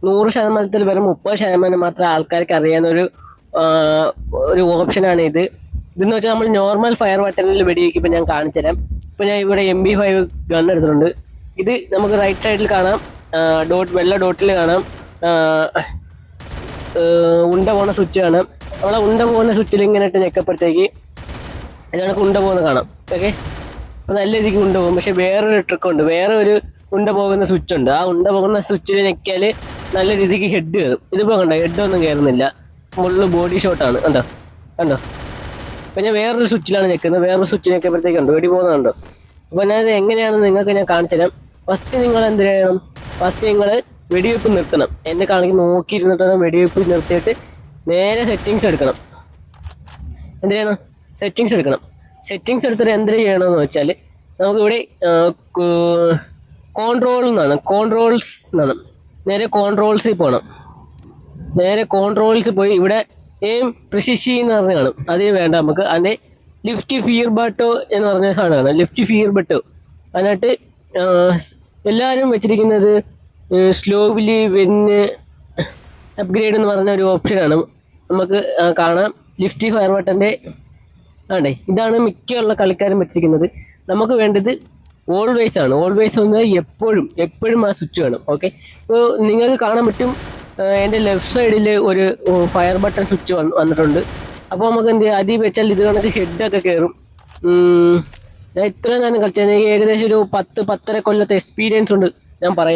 100% വെറും 30% മാത്രം ആൾക്കാർക്ക് അറിയാവുന്ന ഒരു ഓപ്ഷനാണ് ഇത്. ഇതെന്ന് വെച്ചാൽ നമ്മൾ നോർമൽ ഫയർ ബട്ടണിൽ വെടിവെക്കുമ്പോൾ ഞാൻ കാണിച്ചു തരാം. ഇപ്പോൾ ഞാൻ ഇവിടെ MP5 ഗൺ എടുത്തിട്ടുണ്ട്. ഇത് നമുക്ക് റൈറ്റ് സൈഡിൽ കാണാം, വെള്ള ഡോട്ടിൽ കാണാം, ഉണ്ട പോകുന്ന സ്വിച്ച് കാണാം. നമ്മളെ ഉണ്ട പോകുന്ന സ്വിച്ചിൽ ഇങ്ങനെ ഇട്ട് ഞെക്കപ്പോഴത്തേക്ക് ഇതാണ് ഉണ്ട പോകുന്ന കാണാം. ഓക്കെ, അപ്പോൾ നല്ല രീതിക്ക് ഉണ്ട പോകും. പക്ഷെ വേറൊരു ട്രിക്കുണ്ട്, വേറെ ഒരു ഉണ്ട പോകുന്ന സ്വിച്ച് ഉണ്ട്. ആ ഉണ്ട പോകുന്ന സ്വിച്ചിൽ ഞെക്കിയാൽ നല്ല രീതിക്ക് ഹെഡ് കയറും. ഇതിപ്പോൾ കണ്ടോ, ഹെഡൊന്നും കയറുന്നില്ല, മുള്ളു ബോഡി ഷോട്ടാണ്. കണ്ടോ കണ്ടോ. അപ്പോൾ ഞാൻ വേറൊരു സ്വിച്ചിലാണ് ഞെക്കുന്നത്. വേറൊരു സ്വിച്ച് ഞെക്കുമ്പോഴത്തേക്ക് കണ്ടോ വെടി പോകുന്നുണ്ടോ. അപ്പോൾ ഞാനത് എങ്ങനെയാണെന്ന് നിങ്ങൾക്ക് ഞാൻ കാണിച്ചു തരാം. ഫസ്റ്റ് നിങ്ങൾ എന്ത് ചെയ്യണം, ഫസ്റ്റ് നിങ്ങൾ വെടിവെപ്പ് നിർത്തണം. എന്നെ കാണിക്ക് നോക്കിയിരുന്നിട്ട് വെടിവെപ്പ് നിർത്തിയിട്ട് നേരെ സെറ്റിങ്സ് എടുക്കണം. എന്ത് ചെയ്യണം, സെറ്റിങ്സ് എടുക്കണം. സെറ്റിങ്സ് എടുത്തിട്ട് എന്ത് ചെയ്യണമെന്ന് വെച്ചാൽ നമുക്കിവിടെ കോൺട്രോൾസ് എന്നാണ്. നേരെ കോൺട്രോൾസിൽ പോകണം. നേരെ കോൺട്രോൾസിൽ പോയി ഇവിടെ പ്രിസിഷൻ എന്ന് പറഞ്ഞ കാണും. അതിന് വേണ്ട നമുക്ക് അതിൻ്റെ ലിഫ്റ്റ് ഫിയർ ബട്ടോ എന്ന് പറഞ്ഞ സാധനമാണ്. ലിഫ്റ്റ് ഫിയർ ബട്ടോ അതിനായിട്ട് എല്ലാവരും വെച്ചിരിക്കുന്നത് സ്ലോവിലി വെന്ന് അപ്ഗ്രേഡ് എന്ന് പറഞ്ഞ ഒരു ഓപ്ഷനാണ്. നമുക്ക് കാണാം ലിഫ്റ്റ് ഫയർ ബട്ടൻ്റെ ആണ്ടേ. ഇതാണ് മിക്കുള്ള കളിക്കാരും വെച്ചിരിക്കുന്നത്. നമുക്ക് വേണ്ടത് ഓൾവേസ് ആണ്. ഓൾവേസ് എന്ന് എപ്പോഴും ആ സ്വിച്ച് വേണം. ഓക്കെ, ഇപ്പോൾ നിങ്ങൾക്ക് കാണാൻ പറ്റും എൻ്റെ ലെഫ്റ്റ് സൈഡിൽ ഒരു ഫയർ ബട്ടൺ സ്വിച്ച് വന്നിട്ടുണ്ട്. അപ്പോൾ നമുക്ക് എന്ത് ചെയ്യാം, അതിൽ വെച്ചാൽ ഇത് കണക്ക് ഹെഡൊക്കെ കയറും. ഞാൻ ഇത്രയും നേരം കളിച്ചത്, എനിക്ക് ഏകദേശം ഒരു 10-10.5 കൊല്ലത്തെ എക്സ്പീരിയൻസ് ഉണ്ട് ഞാൻ പറയുന്നത്.